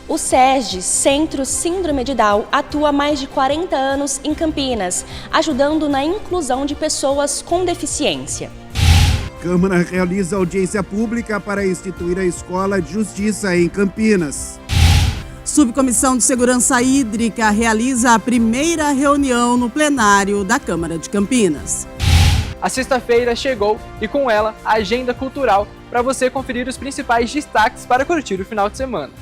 O SESD, Centro Síndrome de Down, atua há mais de 40 anos em Campinas, ajudando na inclusão de pessoas com deficiência. Câmara realiza audiência pública para instituir a Escola de Justiça em Campinas. Subcomissão de Segurança Hídrica realiza a primeira reunião no plenário da Câmara de Campinas. A sexta-feira chegou e com ela a agenda cultural para você conferir os principais destaques para curtir o final de semana.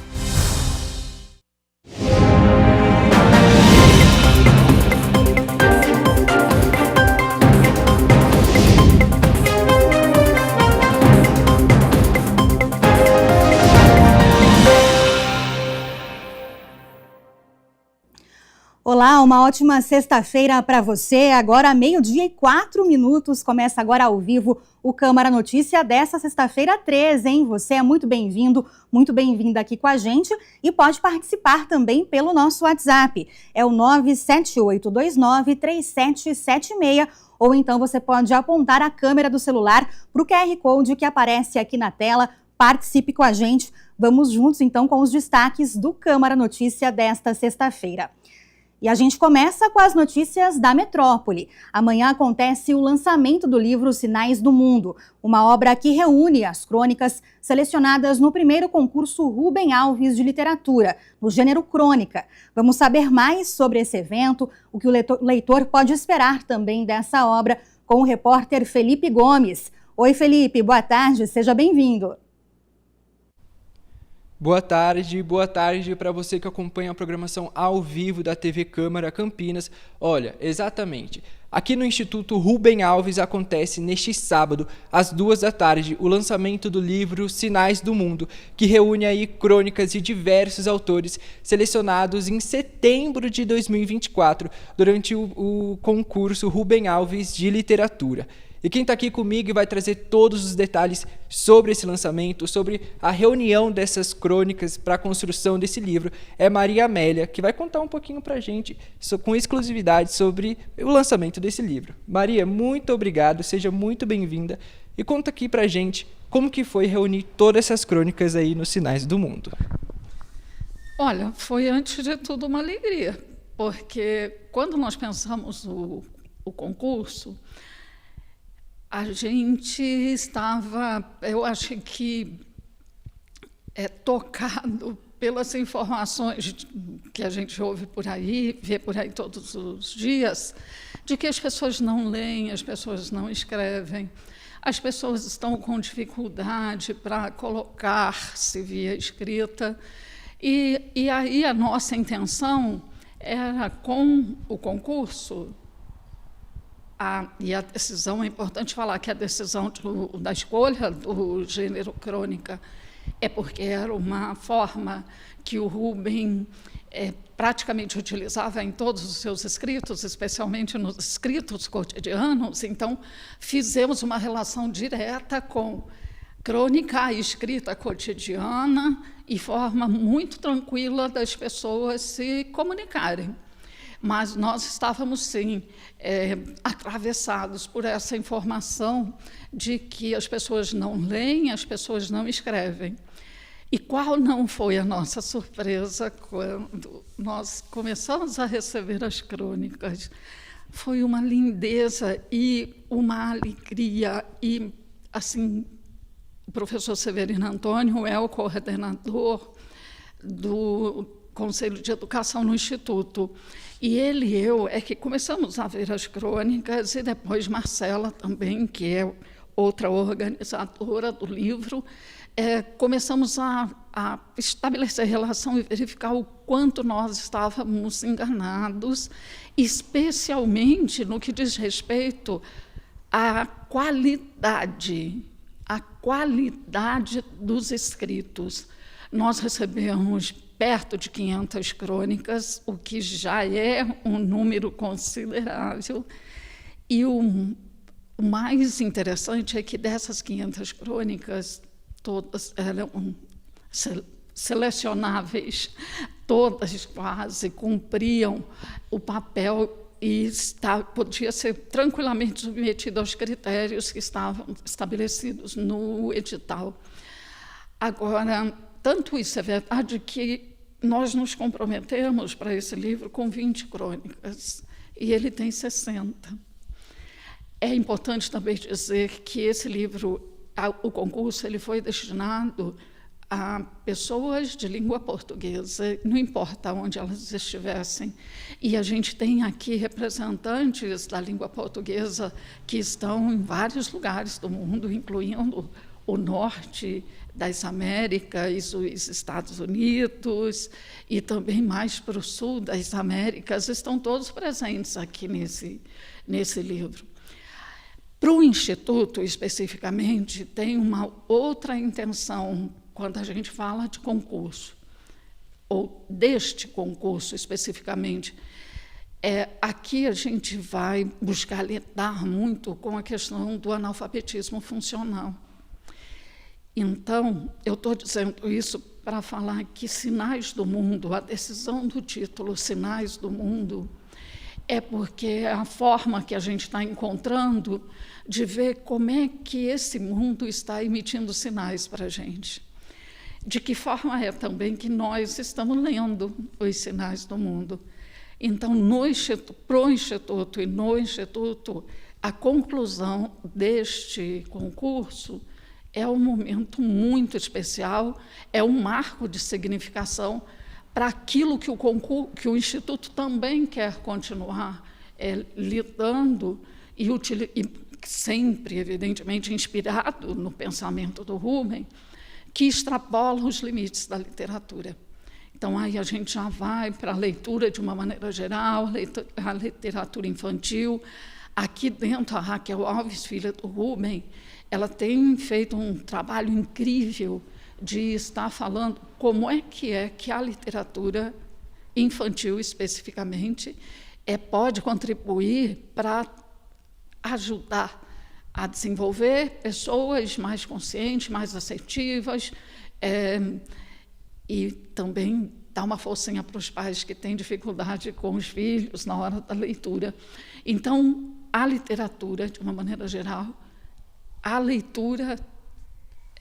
Olá, uma ótima sexta-feira para você. Agora, 12:04, começa agora ao vivo o Câmara Notícia dessa sexta-feira 13, hein? Você é muito bem-vindo, muito bem-vinda aqui com a gente e pode participar também pelo nosso WhatsApp. É o 978293776 ou então você pode apontar a câmera do celular para o QR Code que aparece aqui na tela. Participe com a gente. Vamos juntos então com os destaques do Câmara Notícia desta sexta-feira. E a gente começa com as notícias da metrópole. Amanhã acontece o lançamento do livro Sinais do Mundo, uma obra que reúne as crônicas selecionadas no primeiro concurso Rubem Alves de Literatura, no gênero crônica. Vamos saber mais sobre esse evento, o que o leitor pode esperar também dessa obra, com o repórter Felipe Gomes. Oi, Felipe, boa tarde, seja bem-vindo. Boa tarde para você que acompanha a programação ao vivo da TV Câmara Campinas. Olha, exatamente, aqui no Instituto Rubem Alves acontece neste sábado, às 14h, o lançamento do livro Sinais do Mundo, que reúne aí crônicas de diversos autores selecionados em setembro de 2024, durante o concurso Rubem Alves de Literatura. E quem está aqui comigo e vai trazer todos os detalhes sobre esse lançamento, sobre a reunião dessas crônicas para a construção desse livro, é Maria Amélia, que vai contar um pouquinho para a gente, com exclusividade, sobre o lançamento desse livro. Maria, muito obrigado, seja muito bem-vinda e conta aqui para a gente como que foi reunir todas essas crônicas aí nos Sinais do Mundo. Olha, foi antes de tudo uma alegria, porque quando nós pensamos o concurso, a gente estava, eu acho que, tocado pelas informações que a gente ouve por aí, vê por aí todos os dias, de que as pessoas não leem, as pessoas não escrevem, as pessoas estão com dificuldade para colocar-se via escrita. E aí a nossa intenção era, com o concurso, e a decisão, é importante falar que a decisão da escolha do gênero crônica é porque era uma forma que o Rubem praticamente utilizava em todos os seus escritos, especialmente nos escritos cotidianos. Então, fizemos uma relação direta com crônica e escrita cotidiana e forma muito tranquila das pessoas se comunicarem. Mas nós estávamos, sim, atravessados por essa informação de que as pessoas não leem, as pessoas não escrevem. E qual não foi a nossa surpresa quando nós começamos a receber as crônicas? Foi uma lindeza e uma alegria. E, assim, o professor Severino Antônio é o coordenador do Conselho de Educação no Instituto. E ele e eu é que começamos a ver as crônicas, e depois Marcela também, que é outra organizadora do livro, começamos a estabelecer relação e verificar o quanto nós estávamos enganados, especialmente no que diz respeito à qualidade dos escritos. Nós recebemos perto de 500 crônicas, o que já é um número considerável. E o mais interessante é que dessas 500 crônicas, todas eram selecionáveis, todas quase cumpriam o papel e podia ser tranquilamente submetido aos critérios que estavam estabelecidos no edital. Agora, tanto isso é verdade que nós nos comprometemos para esse livro com 20 crônicas, e ele tem 60. É importante também dizer que esse livro, o concurso, ele foi destinado a pessoas de língua portuguesa, não importa onde elas estivessem. E a gente tem aqui representantes da língua portuguesa que estão em vários lugares do mundo, incluindo o norte das Américas, os Estados Unidos, e também mais para o sul das Américas, estão todos presentes aqui nesse livro. Para o Instituto, especificamente, tem uma outra intenção quando a gente fala de concurso, ou deste concurso especificamente. Aqui a gente vai buscar lidar muito com a questão do analfabetismo funcional. Então, eu estou dizendo isso para falar que Sinais do Mundo, a decisão do título Sinais do Mundo, é porque é a forma que a gente está encontrando de ver como é que esse mundo está emitindo sinais para a gente. De que forma é também que nós estamos lendo os sinais do mundo. Então, para o Instituto e no Instituto, a conclusão deste concurso é um momento muito especial, é um marco de significação para aquilo que o Instituto também quer continuar lidando e sempre, evidentemente, inspirado no pensamento do Rubem, que extrapola os limites da literatura. Então, aí a gente já vai para a leitura de uma maneira geral, a literatura infantil. Aqui dentro, a Raquel Alves, filha do Rubem, ela tem feito um trabalho incrível de estar falando como é que a literatura infantil, especificamente, pode contribuir para ajudar a desenvolver pessoas mais conscientes, mais assertivas, e também dar uma forcinha para os pais que têm dificuldade com os filhos na hora da leitura. Então, a literatura, de uma maneira geral, a leitura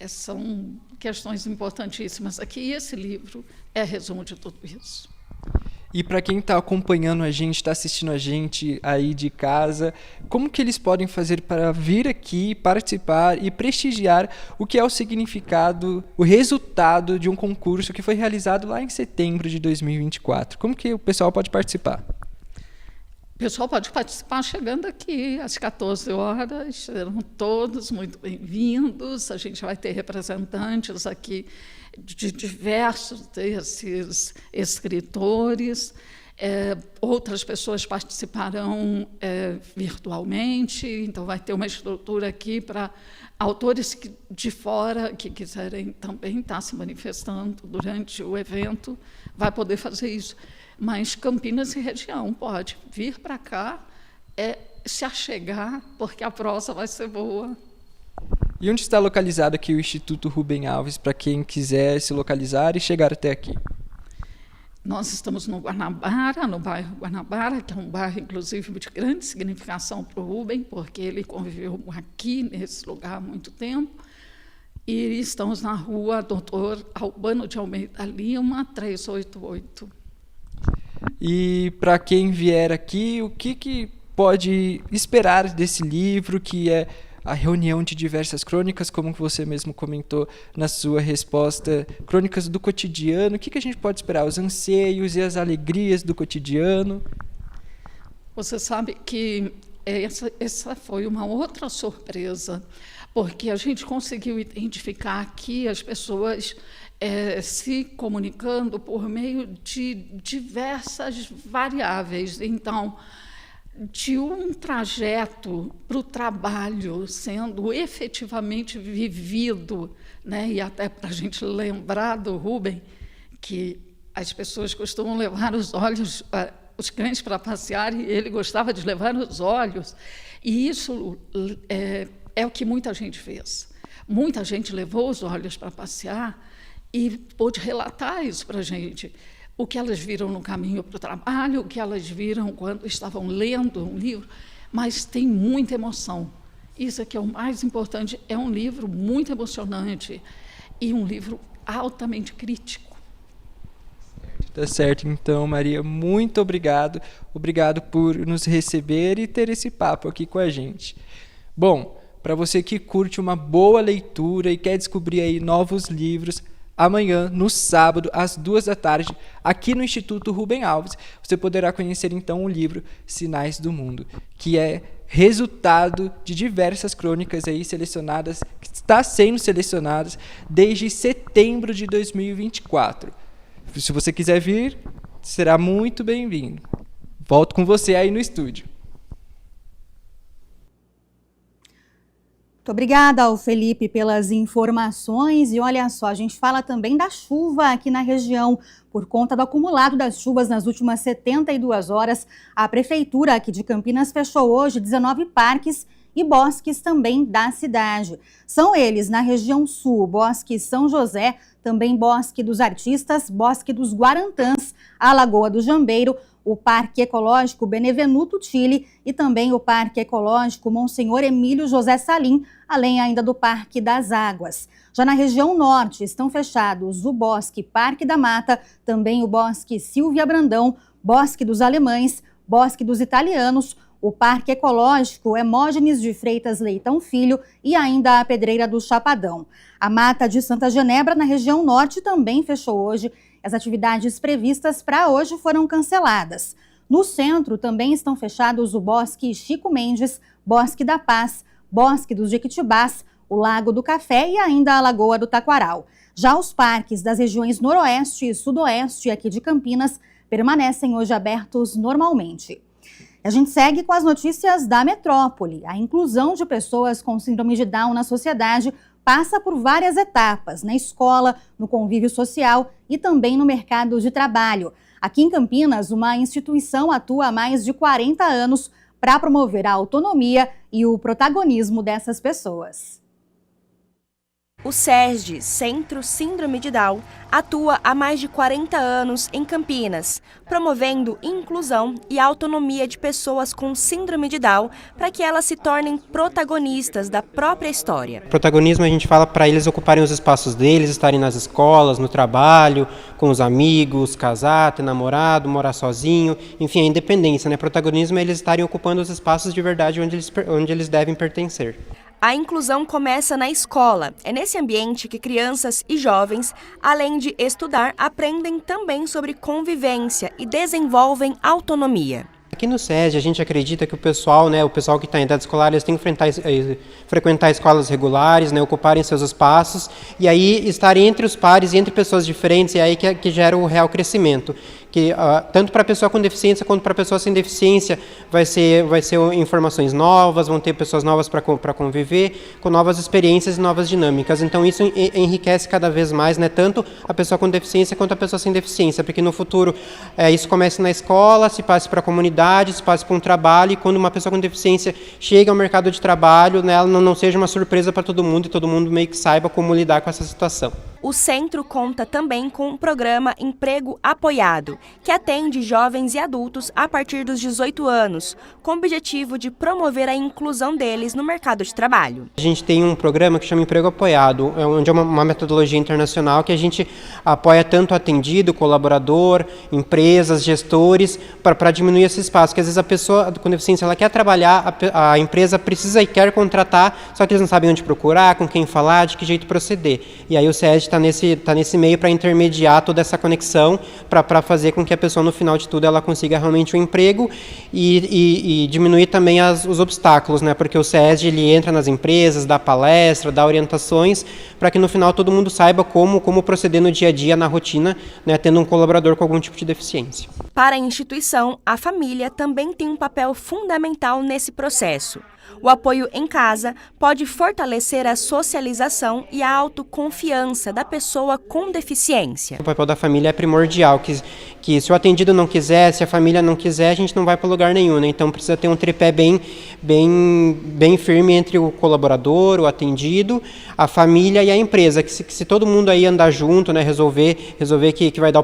são questões importantíssimas aqui, e esse livro é resumo de tudo isso. E para quem está acompanhando a gente, está assistindo a gente aí de casa, como que eles podem fazer para vir aqui, participar e prestigiar o que é o significado, o resultado de um concurso que foi realizado lá em setembro de 2024? Como que o pessoal pode participar? O pessoal pode participar chegando aqui às 14 horas, serão todos muito bem-vindos. A gente vai ter representantes aqui de diversos desses escritores. Outras pessoas participarão virtualmente, então vai ter uma estrutura aqui para autores de fora que quiserem também estar se manifestando durante o evento, vai poder fazer isso. Mas Campinas e região pode vir para cá, se achegar, porque a prosa vai ser boa. E onde está localizado aqui o Instituto Rubem Alves, para quem quiser se localizar e chegar até aqui? Nós estamos no Guanabara, no bairro Guanabara, que é um bairro, inclusive, de grande significação para o Rubem, porque ele conviveu aqui, nesse lugar, há muito tempo. E estamos na rua Doutor Albano de Almeida Lima, 388. E para quem vier aqui, o que pode esperar desse livro, que é a reunião de diversas crônicas, como você mesmo comentou na sua resposta, crônicas do cotidiano? O que a gente pode esperar? Os anseios e as alegrias do cotidiano? Você sabe que essa foi uma outra surpresa, porque a gente conseguiu identificar aqui as pessoas se comunicando por meio de diversas variáveis. Então, de um trajeto para o trabalho sendo efetivamente vivido, né? E até para a gente lembrar do Rubem, que as pessoas costumam levar os cães para passear, e ele gostava de levar os olhos, e isso é o que muita gente fez. Muita gente levou os olhos para passear e pôde relatar isso para a gente. O que elas viram no caminho para o trabalho, o que elas viram quando estavam lendo um livro, mas tem muita emoção. Isso é que é o mais importante, é um livro muito emocionante e um livro altamente crítico. Tá certo, então, Maria, muito obrigado. Obrigado por nos receber e ter esse papo aqui com a gente. Bom, para você que curte uma boa leitura e quer descobrir aí novos livros, amanhã, no sábado, às 14h, aqui no Instituto Rubem Alves, você poderá conhecer então o livro Sinais do Mundo, que é resultado de diversas crônicas aí selecionadas, que está sendo selecionadas desde setembro de 2024. Se você quiser vir, será muito bem-vindo. Volto com você aí no estúdio. Muito obrigada ao Felipe pelas informações. E olha só, a gente fala também da chuva aqui na região. Por conta do acumulado das chuvas nas últimas 72 horas, a Prefeitura aqui de Campinas fechou hoje 19 parques e bosques também da cidade. São eles na região sul, Bosque São José, também Bosque dos Artistas, Bosque dos Guarantãs, a Lagoa do Jambeiro, o Parque Ecológico Benevenuto Tille e também o Parque Ecológico Monsenhor Emílio José Salim, além ainda do Parque das Águas. Já na região norte estão fechados o Bosque Parque da Mata, também o Bosque Silvia Brandão, Bosque dos Alemães, Bosque dos Italianos, o Parque Ecológico Hemógenes de Freitas Leitão Filho e ainda a Pedreira do Chapadão. A Mata de Santa Genebra, na região norte, também fechou hoje. As atividades previstas para hoje foram canceladas. No centro também estão fechados o Bosque Chico Mendes, Bosque da Paz, Bosque dos Jequitibás, o Lago do Café e ainda a Lagoa do Taquaral. Já os parques das regiões noroeste e sudoeste aqui de Campinas permanecem hoje abertos normalmente. A gente segue com as notícias da metrópole. A inclusão de pessoas com síndrome de Down na sociedade passa por várias etapas, na escola, no convívio social e também no mercado de trabalho. Aqui em Campinas, uma instituição atua há mais de 40 anos para promover a autonomia e o protagonismo dessas pessoas. O SESD, Centro Síndrome de Down, atua há mais de 40 anos em Campinas, promovendo inclusão e autonomia de pessoas com síndrome de Down para que elas se tornem protagonistas da própria história. Protagonismo a gente fala para eles ocuparem os espaços deles, estarem nas escolas, no trabalho, com os amigos, casar, ter namorado, morar sozinho, enfim, a independência, né? Protagonismo é eles estarem ocupando os espaços de verdade onde eles devem pertencer. A inclusão começa na escola. É nesse ambiente que crianças e jovens, além de estudar, aprendem também sobre convivência e desenvolvem autonomia. Aqui no SESD a gente acredita que o pessoal que está em idade escolar, eles têm que frequentar escolas regulares, né, ocuparem seus espaços e aí estarem entre os pares e entre pessoas diferentes, e aí que gera o real crescimento. Que tanto para a pessoa com deficiência quanto para a pessoa sem deficiência vai ser informações novas, vão ter pessoas novas para conviver, com novas experiências e novas dinâmicas. Então isso enriquece cada vez mais, né, tanto a pessoa com deficiência quanto a pessoa sem deficiência, porque no futuro isso começa na escola, se passa para a comunidade, se passa para um trabalho, e quando uma pessoa com deficiência chega ao mercado de trabalho, né, ela não seja uma surpresa para todo mundo e todo mundo meio que saiba como lidar com essa situação. O centro conta também com um programa Emprego Apoiado, que atende jovens e adultos a partir dos 18 anos, com o objetivo de promover a inclusão deles no mercado de trabalho. A gente tem um programa que chama Emprego Apoiado, onde é uma metodologia internacional que a gente apoia tanto o atendido, colaborador, empresas, gestores, para diminuir esse espaço, que às vezes a pessoa com deficiência ela quer trabalhar, a empresa precisa e quer contratar, só que eles não sabem onde procurar, com quem falar, de que jeito proceder. E aí o SESD está nesse meio para intermediar toda essa conexão, para fazer com que a pessoa, no final de tudo, ela consiga realmente um emprego e diminuir também os obstáculos, né? Porque o SESD ele entra nas empresas, dá palestra, dá orientações, para que no final todo mundo saiba como proceder no dia a dia, na rotina, né? Tendo um colaborador com algum tipo de deficiência. Para a instituição, a família também tem um papel fundamental nesse processo. O apoio em casa pode fortalecer a socialização e a autoconfiança da pessoa com deficiência. O papel da família é primordial, que se o atendido não quiser, se a família não quiser, a gente não vai para lugar nenhum, né? Então precisa ter um tripé bem firme entre o colaborador, o atendido, a família e a empresa, que se todo mundo aí andar junto, né, resolver que vai dar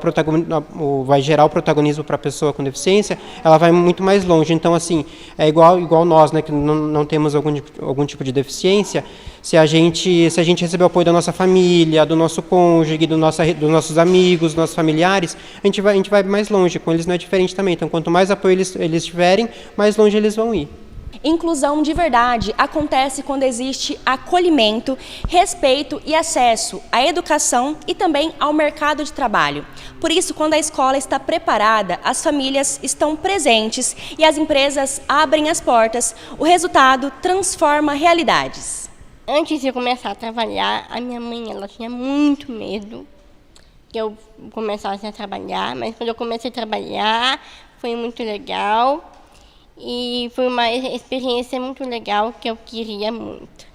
vai gerar o protagonismo para a pessoa com deficiência, ela vai muito mais longe. Então assim, é igual nós, né, que não temos algum tipo de deficiência, se a gente receber o apoio da nossa família, do nosso cônjuge, dos nossos amigos, dos nossos familiares, a gente vai mais longe. Com eles não é diferente também. Então, quanto mais apoio eles tiverem, mais longe eles vão ir. Inclusão de verdade acontece quando existe acolhimento, respeito e acesso à educação e também ao mercado de trabalho. Por isso, quando a escola está preparada, as famílias estão presentes e as empresas abrem as portas, o resultado transforma realidades. Antes de eu começar a trabalhar, a minha mãe ela tinha muito medo que eu começasse a trabalhar, mas quando eu comecei a trabalhar foi muito legal. E foi uma experiência muito legal que eu queria muito.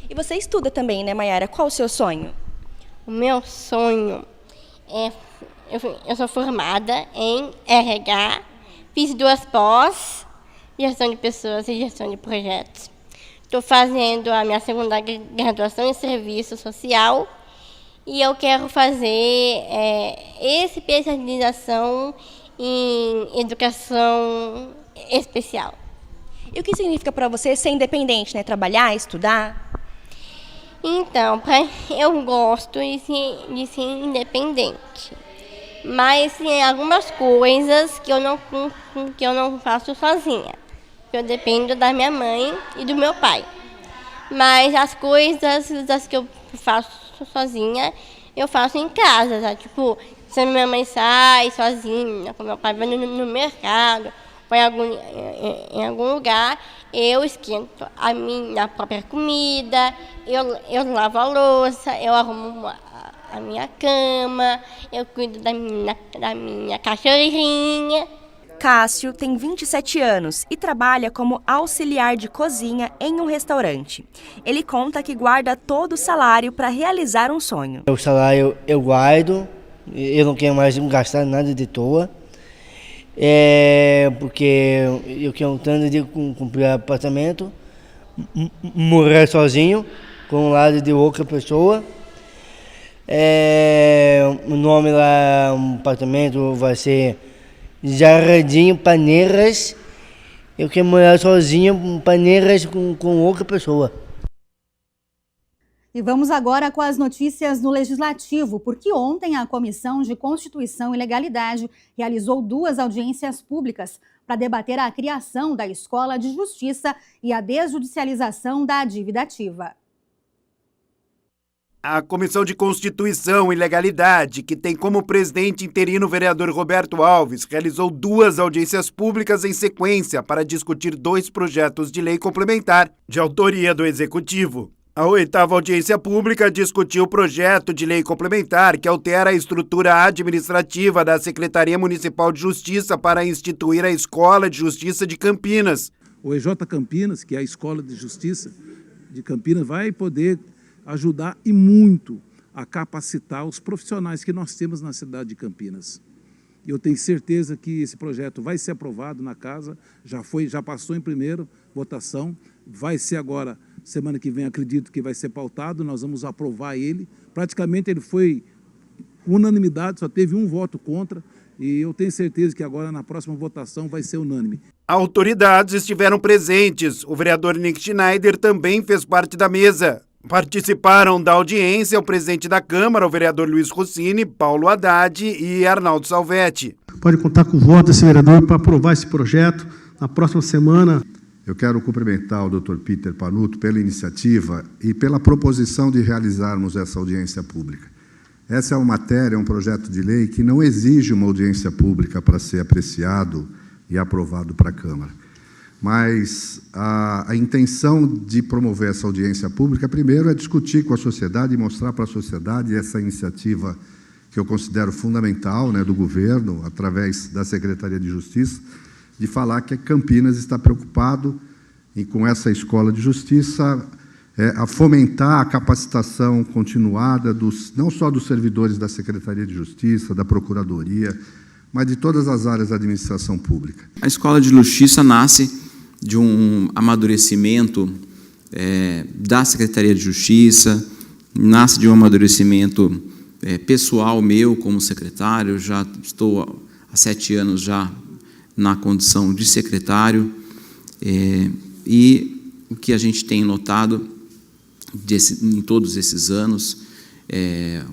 E você estuda também, né, Mayara? Qual o seu sonho? O meu sonho é... Eu sou formada em RH, fiz 2 pós, gestão de pessoas e gestão de projetos. Estou fazendo a minha 2ª graduação em serviço social e eu quero fazer especialização em educação especial. E o que significa para você ser independente, né? Trabalhar, estudar? Então, eu gosto de ser independente, mas tem algumas coisas que eu não faço sozinha. Eu dependo da minha mãe e do meu pai. Mas as coisas que eu faço sozinha, eu faço em casa, tá? Tipo, se minha mãe sai sozinha, com meu pai vai no mercado, vai em algum lugar, eu esquento a minha própria comida, eu lavo a louça, eu arrumo a minha cama, eu cuido da minha cachorrinha. Cássio tem 27 anos e trabalha como auxiliar de cozinha em um restaurante. Ele conta que guarda todo o salário para realizar um sonho. O salário eu guardo, eu não quero mais gastar nada de toa. Porque eu quero tanto de comprar apartamento, morar sozinho, com o lado de outra pessoa. O nome lá, um apartamento vai ser Jardim Paneiras. Eu quero morar sozinho, Paneiras com outra pessoa. E vamos agora com as notícias no Legislativo, porque ontem a Comissão de Constituição e Legalidade realizou 2 audiências públicas para debater a criação da Escola de Justiça e a desjudicialização da dívida ativa. A Comissão de Constituição e Legalidade, que tem como presidente interino o vereador Roberto Alves, realizou 2 audiências públicas em sequência para discutir 2 projetos de lei complementar de autoria do Executivo. A 8ª audiência pública discutiu o projeto de lei complementar que altera a estrutura administrativa da Secretaria Municipal de Justiça para instituir a Escola de Justiça de Campinas. O EJ Campinas, que é a Escola de Justiça de Campinas, vai poder ajudar e muito a capacitar os profissionais que nós temos na cidade de Campinas. Eu tenho certeza que esse projeto vai ser aprovado na casa, já passou em primeira votação, vai ser agora, semana que vem, acredito que vai ser pautado, nós vamos aprovar ele. Praticamente ele foi unanimidade, só teve um voto contra, e eu tenho certeza que agora na próxima votação vai ser unânime. Autoridades estiveram presentes, o vereador Nick Schneider também fez parte da mesa. Participaram da audiência o presidente da Câmara, o vereador Luiz Rossini, Paulo Haddad e Arnaldo Salvetti. Pode contar com o voto desse vereador para aprovar esse projeto na próxima semana. Eu quero cumprimentar o Dr. Peter Panuto pela iniciativa e pela proposição de realizarmos essa audiência pública. Essa é uma matéria, um projeto de lei que não exige uma audiência pública para ser apreciado e aprovado para a Câmara. Mas a intenção de promover essa audiência pública, primeiro, é discutir com a sociedade e mostrar para a sociedade essa iniciativa que eu considero fundamental, né, do governo, através da Secretaria de Justiça, de falar que Campinas está preocupado com essa escola de justiça, a fomentar a capacitação continuada não só dos servidores da Secretaria de Justiça, da Procuradoria, mas de todas as áreas da administração pública. A escola de justiça nasce de um amadurecimento da Secretaria de Justiça, nasce de um amadurecimento pessoal meu como secretário, já estou há 7 anos já na condição de secretário, e o que a gente tem notado em todos esses anos,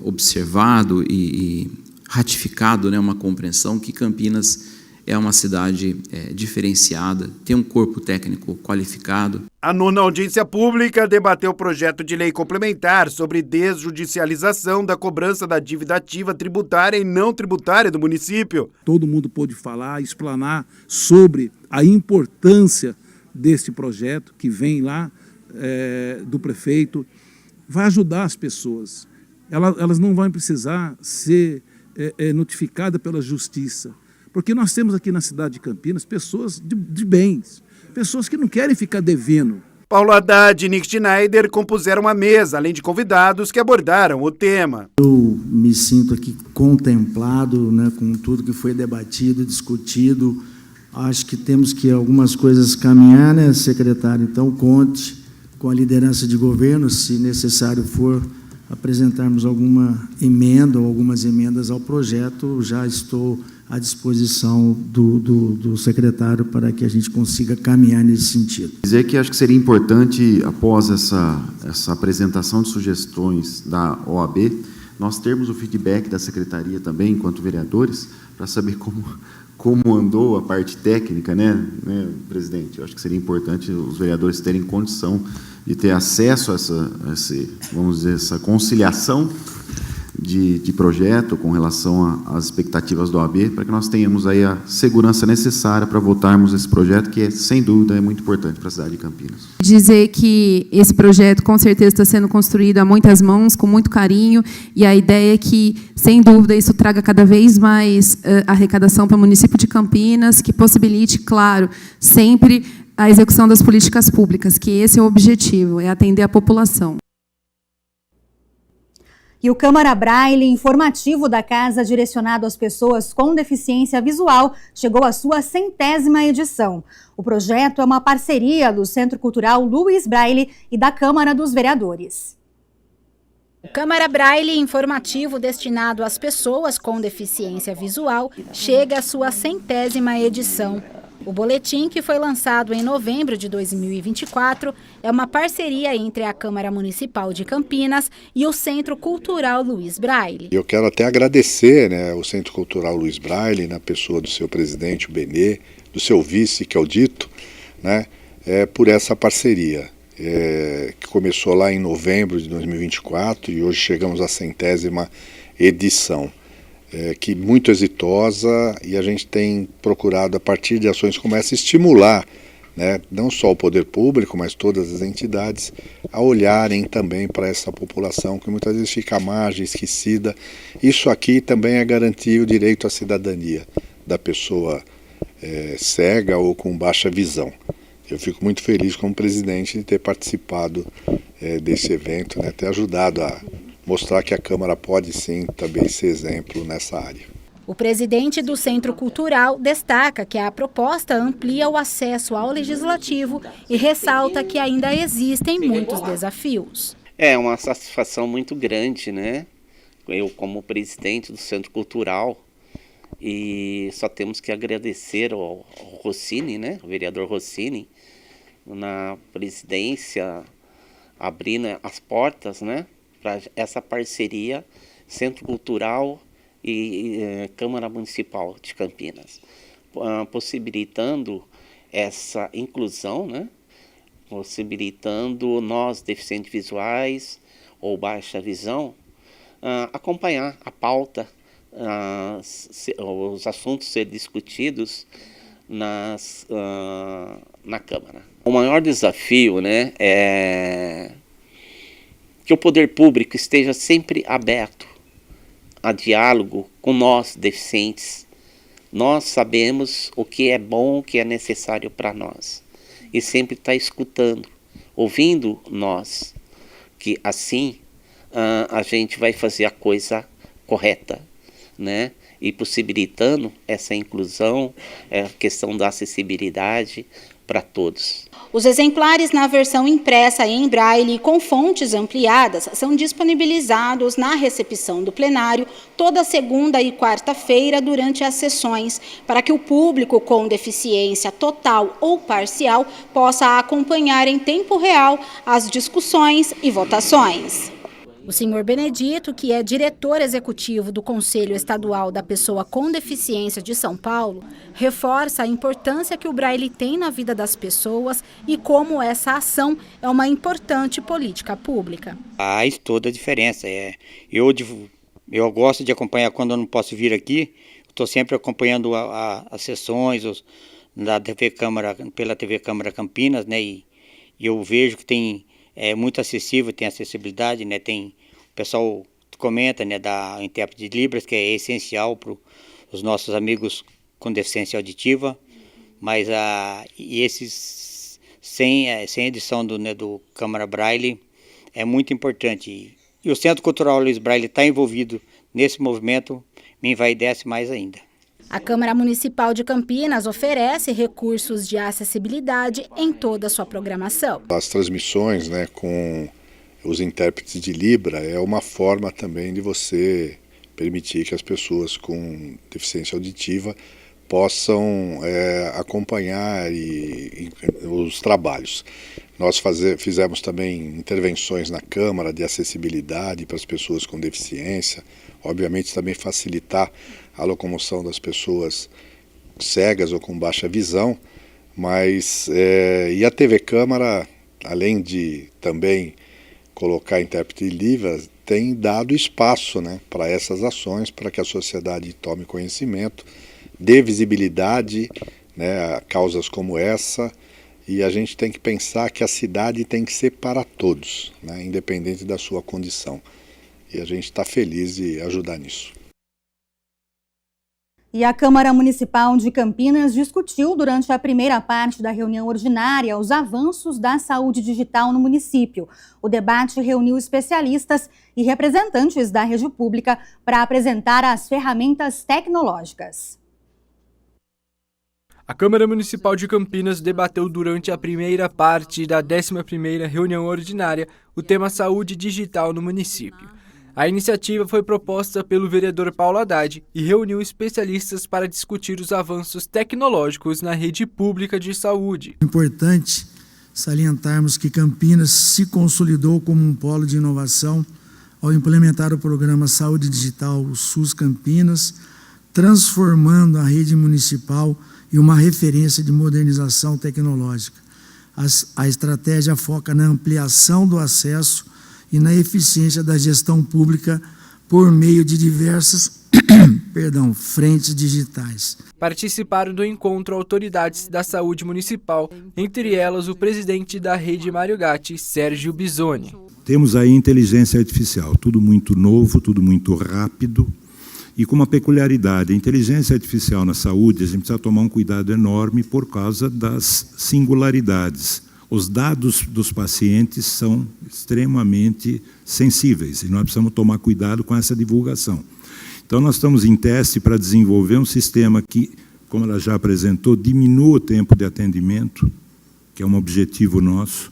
observado e ratificado, né, uma compreensão que Campinas é uma cidade diferenciada, tem um corpo técnico qualificado. A 9ª audiência pública debateu o projeto de lei complementar sobre desjudicialização da cobrança da dívida ativa tributária e não tributária do município. Todo mundo pôde falar, explanar sobre a importância deste projeto que vem lá do prefeito. Vai ajudar as pessoas. Elas não vão precisar ser notificadas pela justiça. Porque nós temos aqui na cidade de Campinas pessoas de bens, pessoas que não querem ficar devendo. Paulo Haddad e Nick Schneider compuseram a mesa, além de convidados que abordaram o tema. Eu me sinto aqui contemplado, né, com tudo que foi debatido, discutido. Acho que temos que algumas coisas caminhar, né, secretário? Então, conte com a liderança de governo, se necessário for apresentarmos alguma emenda ou algumas emendas ao projeto, já estou à disposição do secretário para que a gente consiga caminhar nesse sentido. Dizer que acho que seria importante, após essa apresentação de sugestões da OAB, nós termos o feedback da secretaria também, enquanto vereadores, para saber como andou a parte técnica, né, presidente? Eu acho que seria importante os vereadores terem condição de ter acesso a essa conciliação de projeto com relação às expectativas do OAB, para que nós tenhamos aí a segurança necessária para votarmos esse projeto, que, sem dúvida, é muito importante para a cidade de Campinas. Dizer que esse projeto, com certeza, está sendo construído a muitas mãos, com muito carinho, e a ideia é que, sem dúvida, isso traga cada vez mais arrecadação para o município de Campinas, que possibilite, claro, sempre a execução das políticas públicas, que esse é o objetivo, é atender a população. E o Câmara Braille informativo da casa direcionado às pessoas com deficiência visual chegou à sua 100ª edição. O projeto é uma parceria do Centro Cultural Luiz Braille e da Câmara dos Vereadores. O Câmara Braille informativo destinado às pessoas com deficiência visual chega à sua 100ª edição. O boletim, que foi lançado em novembro de 2024, é uma parceria entre a Câmara Municipal de Campinas e o Centro Cultural Luiz Braille. Eu quero até agradecer, né, o Centro Cultural Luiz Braille, na pessoa do seu presidente, o Benê, do seu vice, que é o Dito, né, por essa parceria, que começou lá em novembro de 2024 e hoje chegamos à 100ª edição. Que muito exitosa, e a gente tem procurado, a partir de ações como essa, estimular, né, não só o poder público, mas todas as entidades, a olharem também para essa população que muitas vezes fica à margem, esquecida. Isso aqui também é garantir o direito à cidadania da pessoa cega ou com baixa visão. Eu fico muito feliz como presidente de ter participado desse evento, né, ter ajudado a mostrar que a Câmara pode sim também ser exemplo nessa área. O presidente do Centro Cultural destaca que a proposta amplia o acesso ao legislativo e ressalta que ainda existem muitos desafios. É uma satisfação muito grande, né? Eu, como presidente do Centro Cultural, e só temos que agradecer ao Rossini, né? O vereador Rossini, na presidência, abrindo as portas, né, para essa parceria Centro Cultural e Câmara Municipal de Campinas, possibilitando essa inclusão, né, possibilitando nós, deficientes visuais ou baixa visão, acompanhar a pauta, os assuntos ser discutidos na Câmara. O maior desafio, né, é que o poder público esteja sempre aberto a diálogo com nós, deficientes. Nós sabemos o que é bom, o que é necessário para nós. E sempre está escutando, ouvindo nós, que assim a gente vai fazer a coisa correta, né? E possibilitando essa inclusão, a questão da acessibilidade para todos. Os exemplares na versão impressa em braille com fontes ampliadas são disponibilizados na recepção do plenário toda segunda e quarta-feira durante as sessões, para que o público com deficiência total ou parcial possa acompanhar em tempo real as discussões e votações. O senhor Benedito, que é diretor executivo do Conselho Estadual da Pessoa com Deficiência de São Paulo, reforça a importância que o braille tem na vida das pessoas e como essa ação é uma importante política pública. Faz toda a diferença. Eu gosto de acompanhar quando eu não posso vir aqui. Estou sempre acompanhando as sessões da TV Câmara, pela TV Câmara Campinas, né? E eu vejo que é muito acessível, tem acessibilidade, né? O pessoal comenta, né, da intérprete de Libras, que é essencial para os nossos amigos com deficiência auditiva, mas sem edição do Câmara Braille é muito importante. E o Centro Cultural Luiz Braille está envolvido nesse movimento, me envaidece mais ainda. A Câmara Municipal de Campinas oferece recursos de acessibilidade em toda a sua programação. As transmissões, né, com os intérpretes de Libra é uma forma também de você permitir que as pessoas com deficiência auditiva possam acompanhar os trabalhos. Nós fizemos também intervenções na Câmara de acessibilidade para as pessoas com deficiência, obviamente também facilitar a locomoção das pessoas cegas ou com baixa visão, mas e a TV Câmara, além de também colocar intérprete de Libras, tem dado espaço, né, para essas ações, para que a sociedade tome conhecimento, dê visibilidade, né, a causas como essa, e a gente tem que pensar que a cidade tem que ser para todos, né, independente da sua condição. E a gente está feliz de ajudar nisso. E a Câmara Municipal de Campinas discutiu durante a primeira parte da reunião ordinária os avanços da saúde digital no município. O debate reuniu especialistas e representantes da rede pública para apresentar as ferramentas tecnológicas. A Câmara Municipal de Campinas debateu durante a primeira parte da 11ª reunião ordinária o tema saúde digital no município. A iniciativa foi proposta pelo vereador Paulo Haddad e reuniu especialistas para discutir os avanços tecnológicos na rede pública de saúde. É importante salientarmos que Campinas se consolidou como um polo de inovação ao implementar o programa Saúde Digital, o SUS Campinas, transformando a rede municipal em uma referência de modernização tecnológica. A estratégia foca na ampliação do acesso e na eficiência da gestão pública por meio de diversas frentes digitais. Participaram do encontro autoridades da saúde municipal, entre elas o presidente da rede Mário Gatti, Sérgio Bisoni. Temos aí inteligência artificial, tudo muito novo, tudo muito rápido e com uma peculiaridade. A inteligência artificial na saúde, a gente precisa tomar um cuidado enorme por causa das singularidades. Os dados dos pacientes são extremamente sensíveis e nós precisamos tomar cuidado com essa divulgação. Então, nós estamos em teste para desenvolver um sistema que, como ela já apresentou, diminua o tempo de atendimento, que é um objetivo nosso,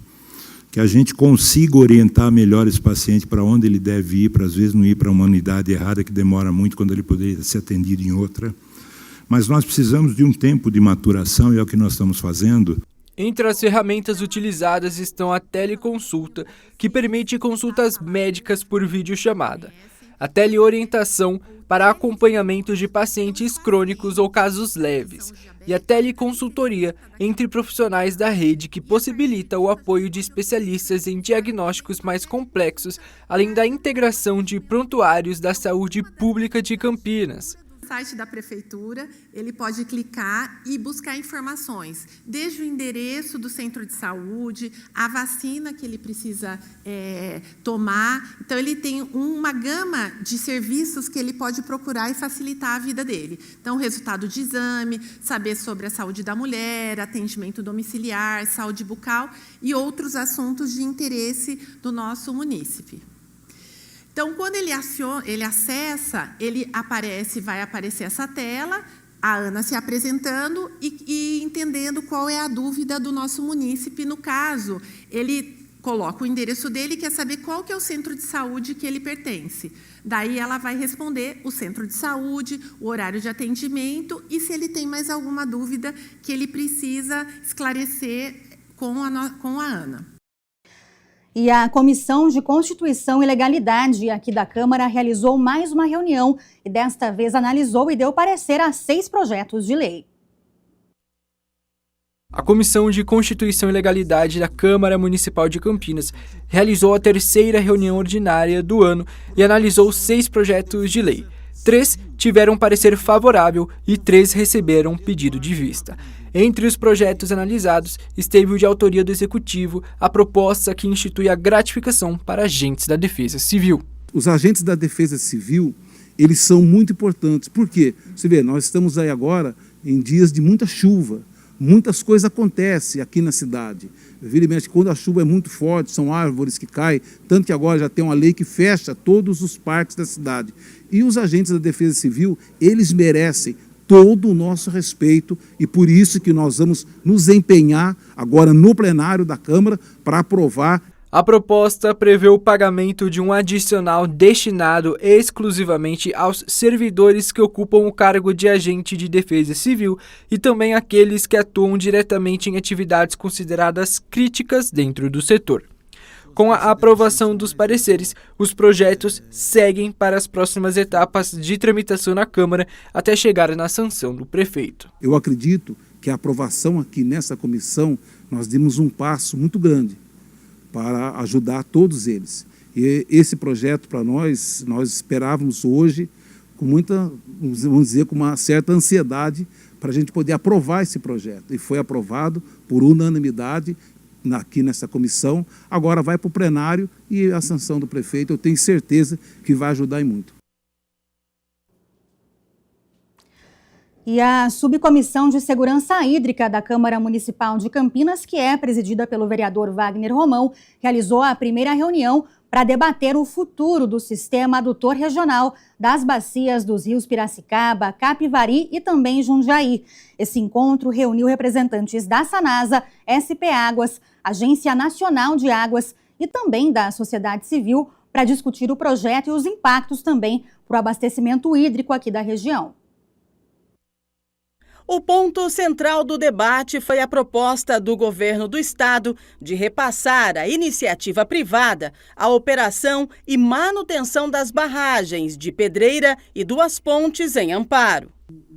que a gente consiga orientar melhor esse paciente para onde ele deve ir, para às vezes não ir para uma unidade errada que demora muito quando ele poderia ser atendido em outra. Mas nós precisamos de um tempo de maturação e é o que nós estamos fazendo. Entre as ferramentas utilizadas estão a teleconsulta, que permite consultas médicas por videochamada, a teleorientação para acompanhamento de pacientes crônicos ou casos leves, e a teleconsultoria entre profissionais da rede, que possibilita o apoio de especialistas em diagnósticos mais complexos, além da integração de prontuários da saúde pública de Campinas. Site da prefeitura, ele pode clicar e buscar informações, desde o endereço do centro de saúde, a vacina que ele precisa tomar. Então, ele tem uma gama de serviços que ele pode procurar e facilitar a vida dele. Então, resultado de exame, saber sobre a saúde da mulher, atendimento domiciliar, saúde bucal e outros assuntos de interesse do nosso munícipe. Então, quando ele acessa, vai aparecer essa tela, a Ana se apresentando e entendendo qual é a dúvida do nosso munícipe. No caso, ele coloca o endereço dele e quer saber qual que é o centro de saúde que ele pertence. Daí ela vai responder o centro de saúde, o horário de atendimento e se ele tem mais alguma dúvida que ele precisa esclarecer com a Ana. E a Comissão de Constituição e Legalidade aqui da Câmara realizou mais uma reunião e desta vez analisou e deu parecer a 6 projetos de lei. A Comissão de Constituição e Legalidade da Câmara Municipal de Campinas realizou a 3ª reunião ordinária do ano e analisou 6 projetos de lei. 3 tiveram parecer favorável e 3 receberam pedido de vista. Entre os projetos analisados, esteve o de autoria do Executivo, a proposta que institui a gratificação para agentes da Defesa Civil. Os agentes da Defesa Civil, eles são muito importantes. Por quê? Você vê, nós estamos aí agora em dias de muita chuva. Muitas coisas acontecem aqui na cidade. Vira e mexe, quando a chuva é muito forte, são árvores que caem, tanto que agora já tem uma lei que fecha todos os parques da cidade. E os agentes da Defesa Civil, eles merecem todo o nosso respeito e por isso que nós vamos nos empenhar agora no plenário da Câmara para aprovar. A proposta prevê o pagamento de um adicional destinado exclusivamente aos servidores que ocupam o cargo de agente de defesa civil e também aqueles que atuam diretamente em atividades consideradas críticas dentro do setor. Com a aprovação dos pareceres, os projetos seguem para as próximas etapas de tramitação na Câmara até chegar na sanção do prefeito. Eu acredito que a aprovação aqui nessa comissão, nós demos um passo muito grande para ajudar todos eles. E esse projeto para nós esperávamos hoje com muita, vamos dizer, com uma certa ansiedade para a gente poder aprovar esse projeto. E foi aprovado por unanimidade aqui nessa comissão, agora vai para o plenário e a sanção do prefeito, eu tenho certeza que vai ajudar muito. E a Subcomissão de Segurança Hídrica da Câmara Municipal de Campinas, que é presidida pelo vereador Wagner Romão, realizou a primeira reunião para debater o futuro do sistema adutor regional das bacias dos rios Piracicaba, Capivari e também Jundiaí. Esse encontro reuniu representantes da Sanasa, SP Águas, Agência Nacional de Águas e também da sociedade civil para discutir o projeto e os impactos também para o abastecimento hídrico aqui da região. O ponto central do debate foi a proposta do governo do estado de repassar à iniciativa privada a operação e manutenção das barragens de Pedreira e Duas Pontes em Amparo.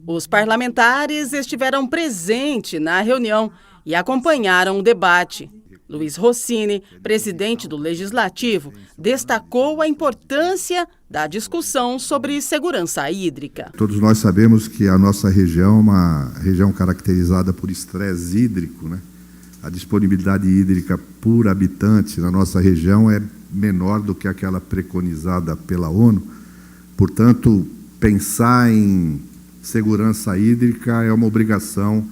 Os parlamentares estiveram presentes na reunião e acompanharam o debate. Luiz Rossini, presidente do Legislativo, destacou a importância da discussão sobre segurança hídrica. Todos nós sabemos que a nossa região é uma região caracterizada por estresse hídrico, né? A disponibilidade hídrica por habitante na nossa região é menor do que aquela preconizada pela ONU. Portanto, pensar em segurança hídrica é uma obrigação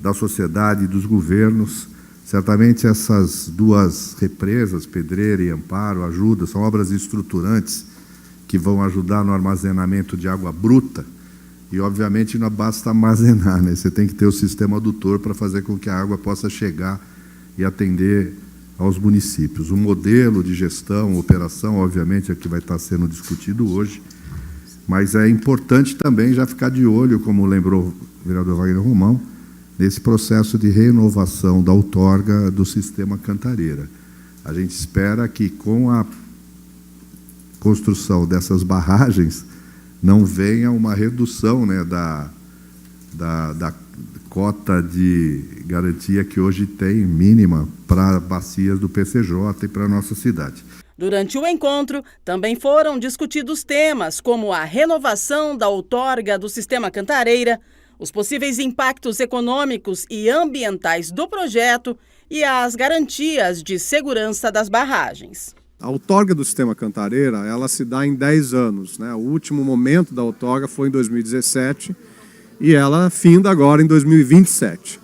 da sociedade e dos governos. Certamente essas duas represas, Pedreira e Amparo, são obras estruturantes que vão ajudar no armazenamento de água bruta e, obviamente, não basta armazenar, né? Você tem que ter o sistema adutor para fazer com que a água possa chegar e atender aos municípios. O modelo de gestão, operação, obviamente, é o que vai estar sendo discutido hoje, mas é importante também já ficar de olho, como lembrou o vereador Wagner Romão, nesse processo de renovação da outorga do sistema Cantareira. A gente espera que com a construção dessas barragens não venha uma redução, né, da cota de garantia que hoje tem mínima para bacias do PCJ e para a nossa cidade. Durante o encontro, também foram discutidos temas como a renovação da outorga do sistema Cantareira, os possíveis impactos econômicos e ambientais do projeto e as garantias de segurança das barragens. A outorga do sistema Cantareira, ela se dá em 10 anos, né? O último momento da outorga foi em 2017 e ela finda agora em 2027.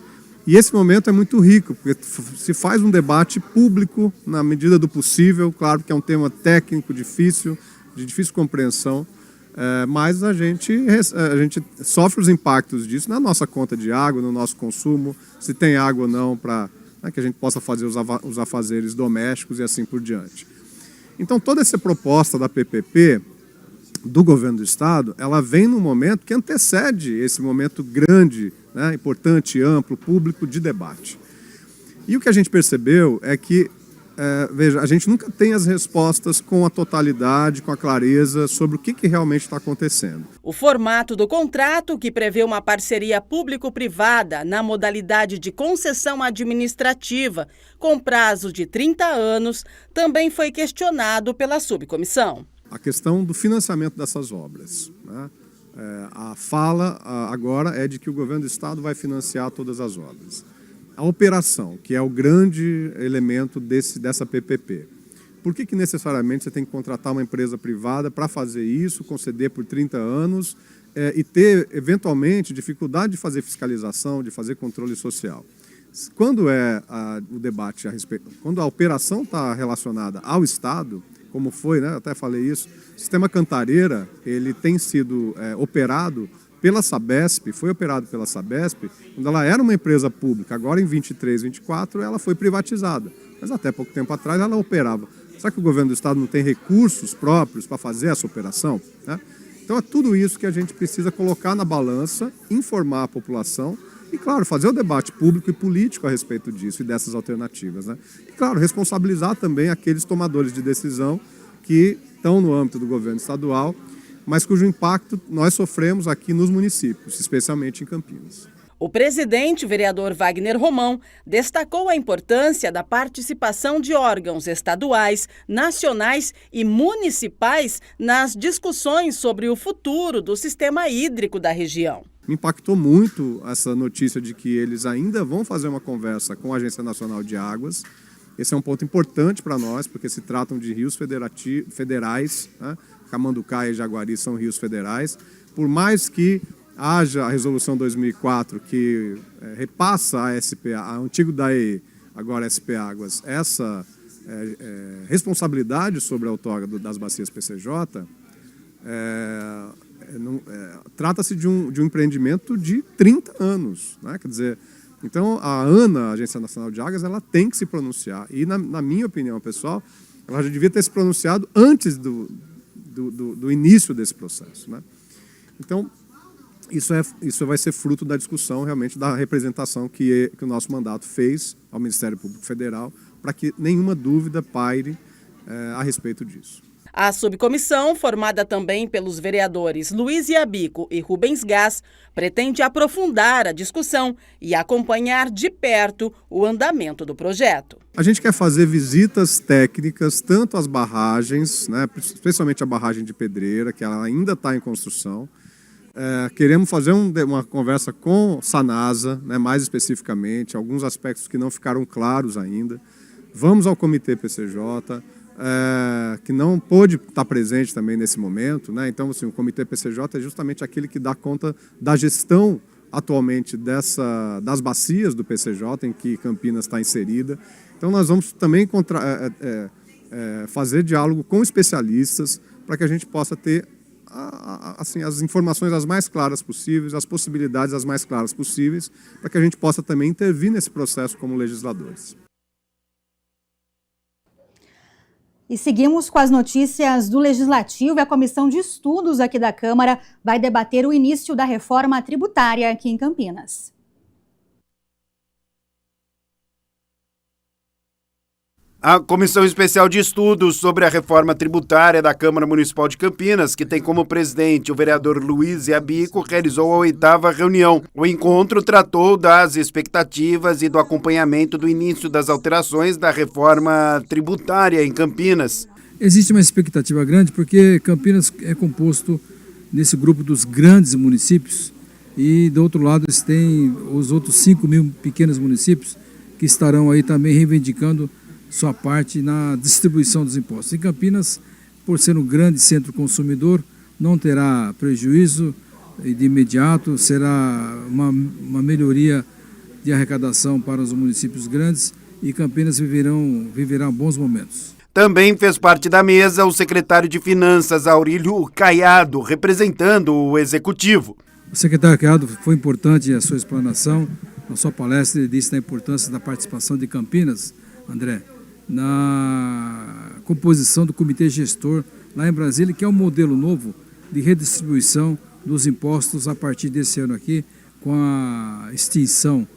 E esse momento é muito rico, porque se faz um debate público na medida do possível, claro que é um tema técnico difícil, de difícil compreensão, mas a gente sofre os impactos disso na nossa conta de água, no nosso consumo, se tem água ou não, para que a gente possa fazer os afazeres domésticos e assim por diante. Então, toda essa proposta da PPP, do governo do Estado, ela vem num momento que antecede esse momento grande, né, importante, amplo, público de debate. E o que a gente percebeu é que, veja, a gente nunca tem as respostas com a totalidade, com a clareza sobre o que realmente está acontecendo. O formato do contrato, que prevê uma parceria público-privada na modalidade de concessão administrativa, com prazo de 30 anos, também foi questionado pela subcomissão. A questão do financiamento dessas obras, né? A fala agora é de que o governo do Estado vai financiar todas as obras. A operação, que é o grande elemento dessa PPP. Por que necessariamente você tem que contratar uma empresa privada para fazer isso, conceder por 30 anos e ter, eventualmente, dificuldade de fazer fiscalização, de fazer controle social? Quando o debate a respeito, quando a operação está relacionada ao Estado, como foi, né? Eu até falei isso, o sistema Cantareira, ele tem sido operado pela Sabesp, foi operado pela Sabesp, quando ela era uma empresa pública. Agora, em 23, 24, ela foi privatizada. Mas até pouco tempo atrás ela operava. Será que o governo do Estado não tem recursos próprios para fazer essa operação? Né? Então é tudo isso que a gente precisa colocar na balança, informar a população e, claro, fazer o debate público e político a respeito disso e dessas alternativas, né? E, claro, responsabilizar também aqueles tomadores de decisão que estão no âmbito do governo estadual, mas cujo impacto nós sofremos aqui nos municípios, especialmente em Campinas. O presidente, vereador Wagner Romão, destacou a importância da participação de órgãos estaduais, nacionais e municipais nas discussões sobre o futuro do sistema hídrico da região. Me impactou muito essa notícia de que eles ainda vão fazer uma conversa com a Agência Nacional de Águas. Esse é um ponto importante para nós, porque se tratam de rios federais, né? Camanducaia e Jaguari são rios federais. Por mais que haja a resolução 2004 que repassa a SPA, a antigo DAE, agora SP Águas, essa responsabilidade sobre a outorga das bacias PCJ, trata-se de um empreendimento de 30 anos, né? Quer dizer, então a ANA, a Agência Nacional de Águas, ela tem que se pronunciar. E na minha opinião pessoal, ela já devia ter se pronunciado antes do início desse processo, né? Então, isso vai ser fruto da discussão, realmente, da representação que o nosso mandato fez ao Ministério Público Federal, para que nenhuma dúvida paire a respeito disso. A subcomissão, formada também pelos vereadores Luiz Iabico e Rubens Gás, pretende aprofundar a discussão e acompanhar de perto o andamento do projeto. A gente quer fazer visitas técnicas, tanto às barragens, né, especialmente a barragem de Pedreira, que ela ainda está em construção. Queremos fazer uma conversa com Sanasa, né, mais especificamente, alguns aspectos que não ficaram claros ainda. Vamos ao Comitê PCJ, que não pôde estar presente também nesse momento, né? Então, assim, o Comitê PCJ é justamente aquele que dá conta da gestão atualmente das bacias do PCJ, em que Campinas está inserida. Então, nós vamos também fazer diálogo com especialistas para que a gente possa ter assim, as informações as mais claras possíveis, as possibilidades as mais claras possíveis, para que a gente possa também intervir nesse processo como legisladores. E seguimos com as notícias do Legislativo. A Comissão de Estudos aqui da Câmara vai debater o início da reforma tributária aqui em Campinas. A Comissão Especial de Estudos sobre a Reforma Tributária da Câmara Municipal de Campinas, que tem como presidente o vereador Luiz Iabico, realizou a 8ª reunião. O encontro tratou das expectativas e do acompanhamento do início das alterações da reforma tributária em Campinas. Existe uma expectativa grande porque Campinas é composto nesse grupo dos grandes municípios e, do outro lado, tem os outros 5.000 pequenos municípios que estarão aí também reivindicando sua parte na distribuição dos impostos. Em Campinas, por ser um grande centro consumidor, não terá prejuízo e de imediato será uma melhoria de arrecadação para os municípios grandes e Campinas viverá bons momentos. Também fez parte da mesa o secretário de Finanças, Aurélio Caiado, representando o Executivo. O secretário Caiado foi importante a sua explanação, na sua palestra ele disse da importância da participação de Campinas, André, na composição do comitê gestor lá em Brasília, que é um modelo novo de redistribuição dos impostos a partir desse ano aqui, com a extinção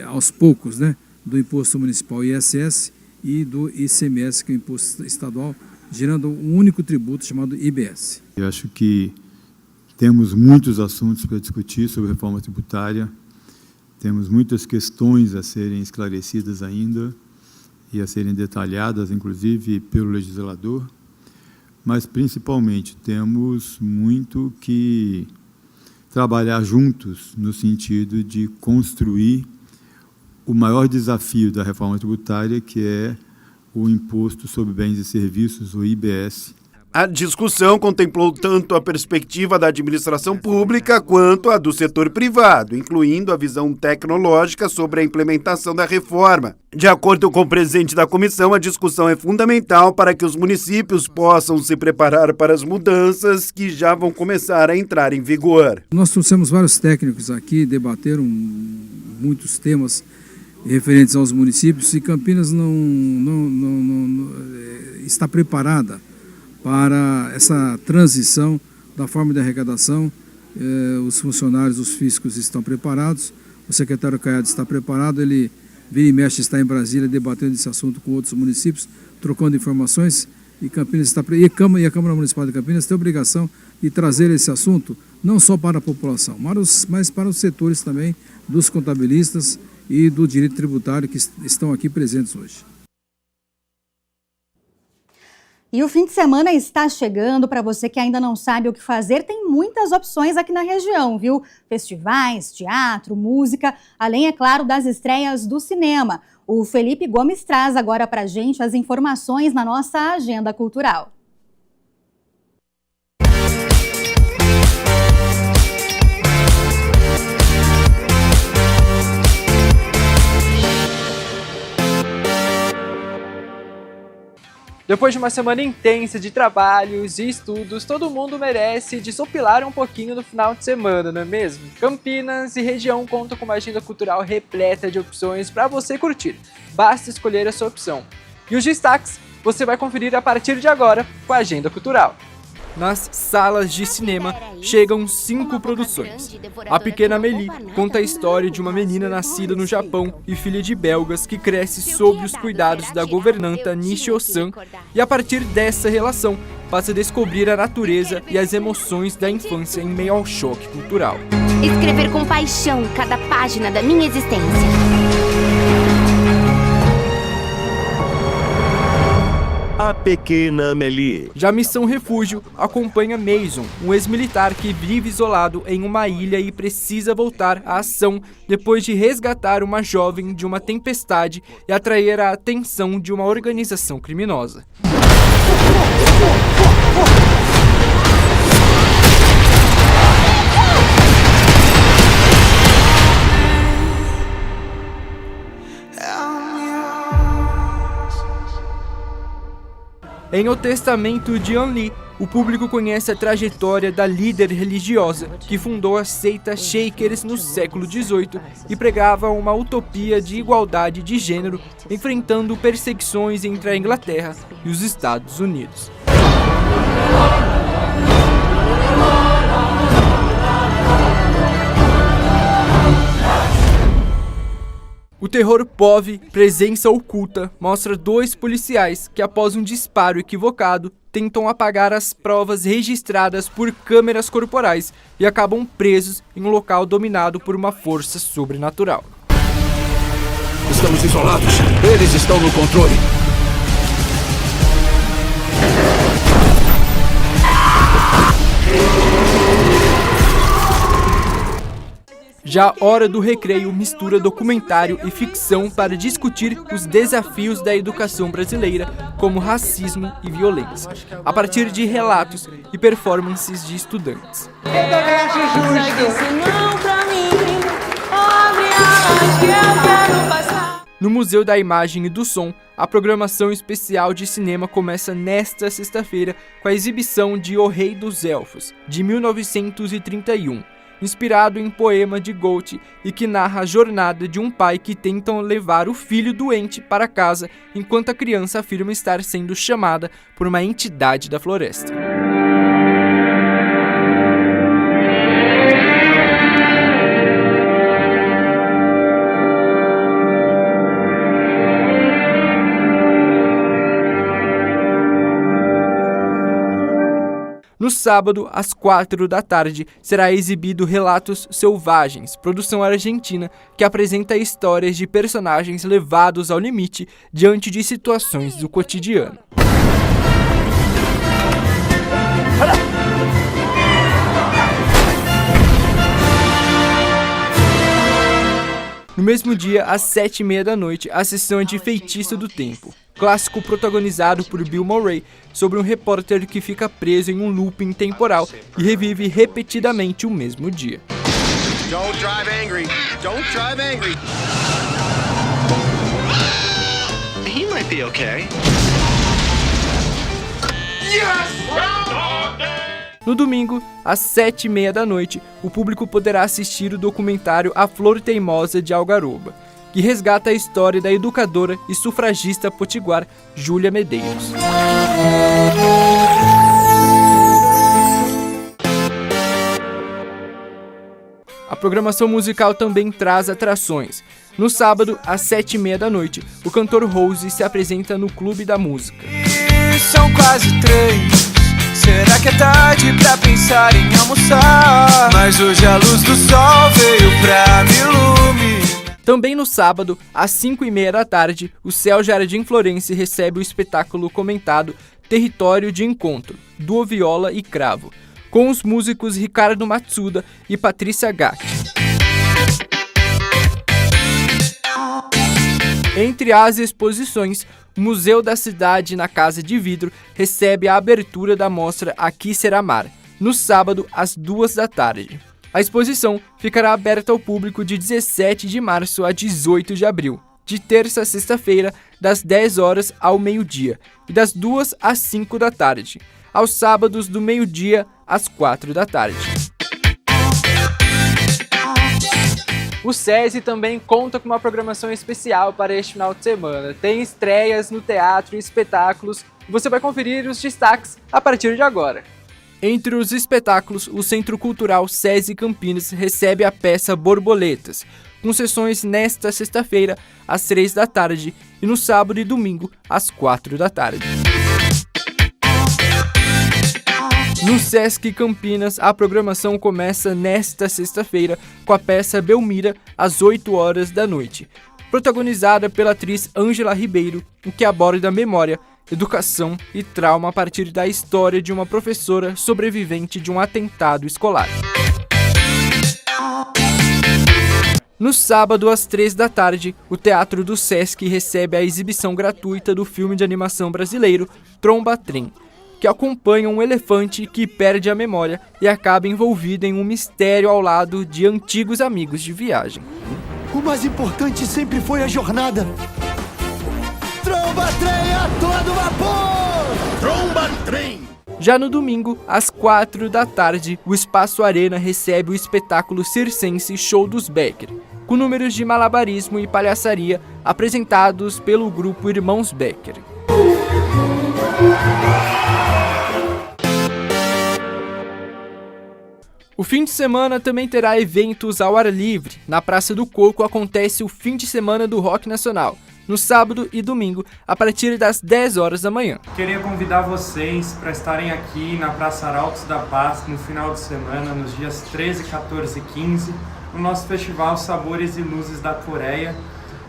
aos poucos, né, do imposto municipal ISS e do ICMS, que é o imposto estadual, gerando um único tributo chamado IBS. Eu acho que temos muitos assuntos para discutir sobre reforma tributária, temos muitas questões a serem esclarecidas ainda e a serem detalhadas, inclusive, pelo legislador, mas, principalmente, temos muito que trabalhar juntos no sentido de construir o maior desafio da reforma tributária, que é o Imposto sobre Bens e Serviços, o IBS. A discussão contemplou tanto a perspectiva da administração pública quanto a do setor privado, incluindo a visão tecnológica sobre a implementação da reforma. De acordo com o presidente da comissão, a discussão é fundamental para que os municípios possam se preparar para as mudanças que já vão começar a entrar em vigor. Nós trouxemos vários técnicos aqui, debateram muitos temas referentes aos municípios e Campinas não está preparada para essa transição da forma de arrecadação. Os funcionários, os físicos estão preparados, o secretário Caiado está preparado, ele vira e mexe, está em Brasília debatendo esse assunto com outros municípios, trocando informações, e Campinas está e a Câmara Municipal de Campinas tem a obrigação de trazer esse assunto não só para a população, mas para os setores também dos contabilistas e do direito tributário que estão aqui presentes hoje. E o fim de semana está chegando. Para você que ainda não sabe o que fazer, tem muitas opções aqui na região, viu? Festivais, teatro, música, além, é claro, das estreias do cinema. O Felipe Gomes traz agora para a gente as informações na nossa agenda cultural. Depois de uma semana intensa de trabalhos e estudos, todo mundo merece desopilar um pouquinho no final de semana, não é mesmo? Campinas e região contam com uma agenda cultural repleta de opções para você curtir. Basta escolher a sua opção. E os destaques você vai conferir a partir de agora com a Agenda Cultural. Nas salas de cinema chegam 5 produções. A Pequena Amélie conta a história de uma menina nascida no Japão e filha de belgas que cresce sob os cuidados da governanta Nishio-san e a partir dessa relação passa a descobrir a natureza e as emoções da infância em meio ao choque cultural. Escrever com paixão cada página da minha existência. A Pequena Amélie. Já Missão Refúgio acompanha Mason, um ex-militar que vive isolado em uma ilha e precisa voltar à ação depois de resgatar uma jovem de uma tempestade e atrair a atenção de uma organização criminosa. Em O Testamento de Anli, o público conhece a trajetória da líder religiosa que fundou a seita Shakers no século XVIII e pregava uma utopia de igualdade de gênero, enfrentando perseguições entre a Inglaterra e os Estados Unidos. O terror POV, Presença Oculta, mostra 2 policiais que, após um disparo equivocado, tentam apagar as provas registradas por câmeras corporais e acabam presos em um local dominado por uma força sobrenatural. Estamos isolados. Eles estão no controle. Já Hora do Recreio mistura documentário e ficção para discutir os desafios da educação brasileira, como racismo e violência, a partir de relatos e performances de estudantes. No Museu da Imagem e do Som, a programação especial de cinema começa nesta sexta-feira com a exibição de O Rei dos Elfos, de 1931, inspirado em poema de Goethe e que narra a jornada de um pai que tenta levar o filho doente para casa enquanto a criança afirma estar sendo chamada por uma entidade da floresta. No sábado, às 4 da tarde, será exibido Relatos Selvagens, produção argentina que apresenta histórias de personagens levados ao limite diante de situações do cotidiano. No mesmo dia, às 7h30 da noite, a sessão de Feitiço do Tempo, clássico protagonizado por Bill Murray, sobre um repórter que fica preso em um looping temporal e revive repetidamente o mesmo dia. Don't drive angry. Don't drive angry. He might be okay. Yes! No domingo, às 7h30 da noite, o público poderá assistir o documentário A Flor Teimosa de Algaroba, que resgata a história da educadora e sufragista potiguar Júlia Medeiros. A programação musical também traz atrações. No sábado, às 7h30 da noite, o cantor Rose se apresenta no Clube da Música. São quase 3. Será que é tarde pra pensar em almoçar? Mas hoje a luz do sol veio pra me iluminar. Também no sábado, às 5h30 da tarde, o Céu Jardim Florense recebe o espetáculo comentado Território de Encontro, Duo Viola e Cravo, com os músicos Ricardo Matsuda e Patrícia Gatti. Entre as exposições, o Museu da Cidade na Casa de Vidro recebe a abertura da mostra Aqui Será Mar, no sábado, às 2 da tarde. A exposição ficará aberta ao público de 17 de março a 18 de abril, de terça a sexta-feira, das 10 horas ao meio-dia, e das 2 às 5 da tarde, aos sábados do meio-dia às 4 da tarde. O SESI também conta com uma programação especial para este final de semana. Tem estreias no teatro e espetáculos, e você vai conferir os destaques a partir de agora. Entre os espetáculos, o Centro Cultural SESI Campinas recebe a peça Borboletas, com sessões nesta sexta-feira, às 3 da tarde, e no sábado e domingo, às 4 da tarde. No Sesc Campinas, a programação começa nesta sexta-feira com a peça Belmira, às 8 horas da noite, protagonizada pela atriz Ângela Ribeiro, em que aborda memória, educação e trauma a partir da história de uma professora sobrevivente de um atentado escolar. No sábado, às 3 da tarde, o Teatro do Sesc recebe a exibição gratuita do filme de animação brasileiro Tromba Trem, que acompanha um elefante que perde a memória e acaba envolvido em um mistério ao lado de antigos amigos de viagem. O mais importante sempre foi a jornada. Tromba Trem a todo vapor! Tromba Trem! Já no domingo, às 4 da tarde, o Espaço Arena recebe o espetáculo circense Show dos Becker, com números de malabarismo e palhaçaria apresentados pelo grupo Irmãos Becker. O fim de semana também terá eventos ao ar livre. Na Praça do Coco acontece o fim de semana do Rock Nacional, no sábado e domingo, a partir das 10 horas da manhã. Queria convidar vocês para estarem aqui na Praça Arautos da Paz no final de semana, nos dias 13, 14 e 15, no nosso festival Sabores e Luzes da Coreia,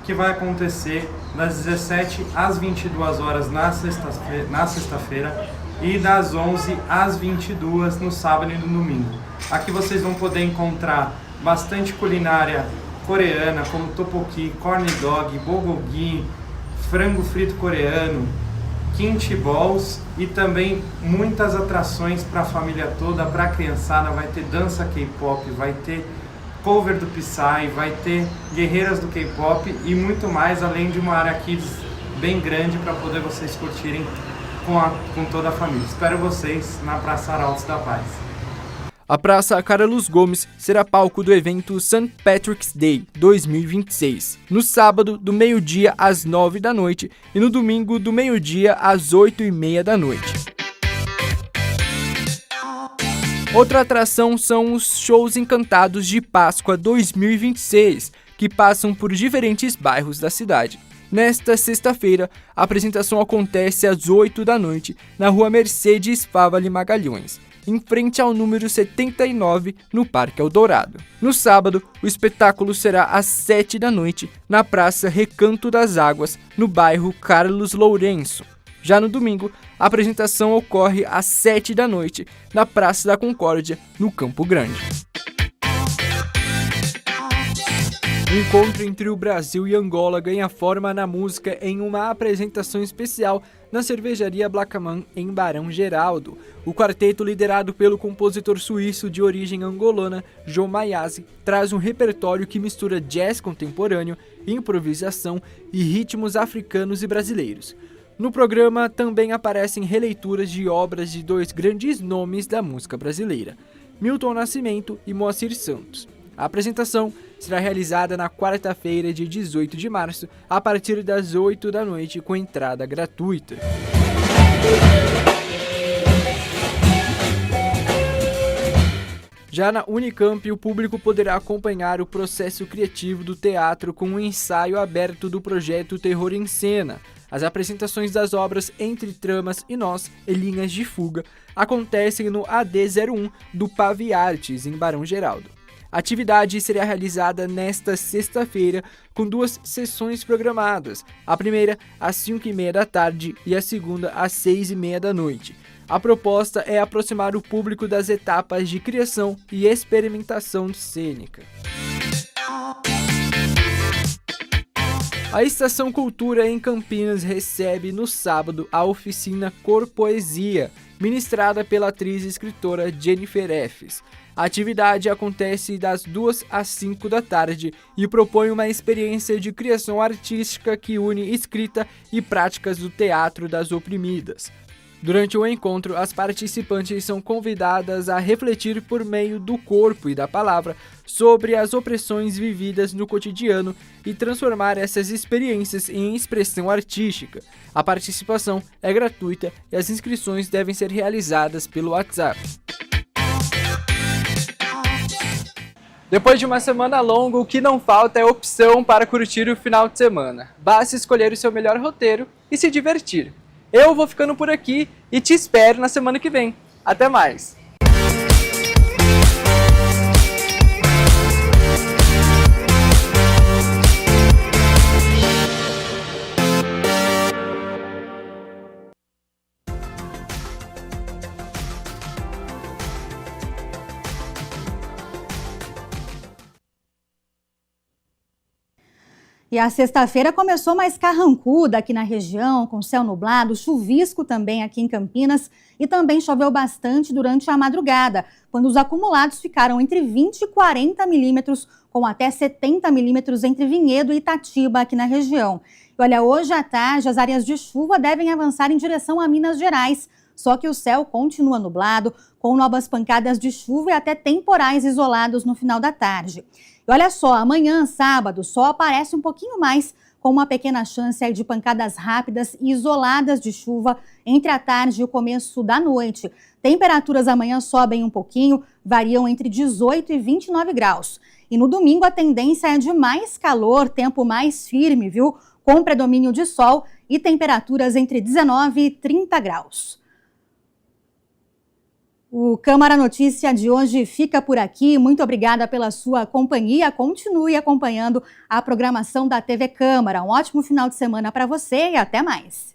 que vai acontecer das 17 às 22 horas na sexta-feira e das 11 às 22 no sábado e no domingo. Aqui vocês vão poder encontrar bastante culinária coreana, como tteokbokki, corn dog, bulgogi, frango frito coreano, kimchi balls e também muitas atrações para a família toda, para a criançada. Vai ter dança K-pop, vai ter cover do Psy, vai ter guerreiras do K-pop e muito mais, além de uma área kids bem grande para poder vocês curtirem com toda a família. Espero vocês na Praça Arautos da Paz. A Praça Carlos Gomes será palco do evento St. Patrick's Day 2026, no sábado do meio-dia às 9 da noite e no domingo do meio-dia às 8h30 da noite. Outra atração são os shows encantados de Páscoa 2026, que passam por diferentes bairros da cidade. Nesta sexta-feira, a apresentação acontece às 8 da noite na rua Mercedes Fávale Magalhães, em frente ao número 79, no Parque Eldorado. No sábado, o espetáculo será às 7 da noite na Praça Recanto das Águas, no bairro Carlos Lourenço. Já no domingo, a apresentação ocorre às 7 da noite na Praça da Concórdia, no Campo Grande. O encontro entre o Brasil e Angola ganha forma na música em uma apresentação especial na cervejaria Blackaman, em Barão Geraldo. O quarteto, liderado pelo compositor suíço de origem angolana, João Maiazzi, traz um repertório que mistura jazz contemporâneo, improvisação e ritmos africanos e brasileiros. No programa também aparecem releituras de obras de dois grandes nomes da música brasileira, Milton Nascimento e Moacir Santos. A apresentação será realizada na quarta-feira, dia 18 de março, a partir das 8 da noite, com entrada gratuita. Já na Unicamp, o público poderá acompanhar o processo criativo do teatro com um ensaio aberto do projeto Terror em Cena. As apresentações das obras Entre Tramas e Nós e Linhas de Fuga acontecem no AD01 do Pavi Artes, em Barão Geraldo. A atividade será realizada nesta sexta-feira com 2 sessões programadas, a primeira às 5h30 da tarde e a segunda às 6h30 da noite. A proposta é aproximar o público das etapas de criação e experimentação cênica. A Estação Cultura em Campinas recebe no sábado a oficina Cor Poesia, ministrada pela atriz e escritora Jennifer Effes. A atividade acontece das 2 às 5 da tarde e propõe uma experiência de criação artística que une escrita e práticas do teatro das oprimidas. Durante o encontro, as participantes são convidadas a refletir por meio do corpo e da palavra sobre as opressões vividas no cotidiano e transformar essas experiências em expressão artística. A participação é gratuita e as inscrições devem ser realizadas pelo WhatsApp. Depois de uma semana longa, o que não falta é opção para curtir o final de semana. Basta escolher o seu melhor roteiro e se divertir. Eu vou ficando por aqui e te espero na semana que vem. Até mais! E a sexta-feira começou mais carrancuda aqui na região, com céu nublado, chuvisco também aqui em Campinas e também choveu bastante durante a madrugada, quando os acumulados ficaram entre 20 e 40 milímetros, com até 70 milímetros entre Vinhedo e Itatiba aqui na região. E olha, hoje à tarde as áreas de chuva devem avançar em direção a Minas Gerais, só que o céu continua nublado, com novas pancadas de chuva e até temporais isolados no final da tarde. E olha só, amanhã, sábado, o sol aparece um pouquinho mais, com uma pequena chance aí de pancadas rápidas e isoladas de chuva entre a tarde e o começo da noite. Temperaturas amanhã sobem um pouquinho, variam entre 18 e 29 graus. E no domingo a tendência é de mais calor, tempo mais firme, viu? Com predomínio de sol e temperaturas entre 19 e 30 graus. O Câmara Notícia de hoje fica por aqui. Muito obrigada pela sua companhia. Continue acompanhando a programação da TV Câmara. Um ótimo final de semana para você e até mais.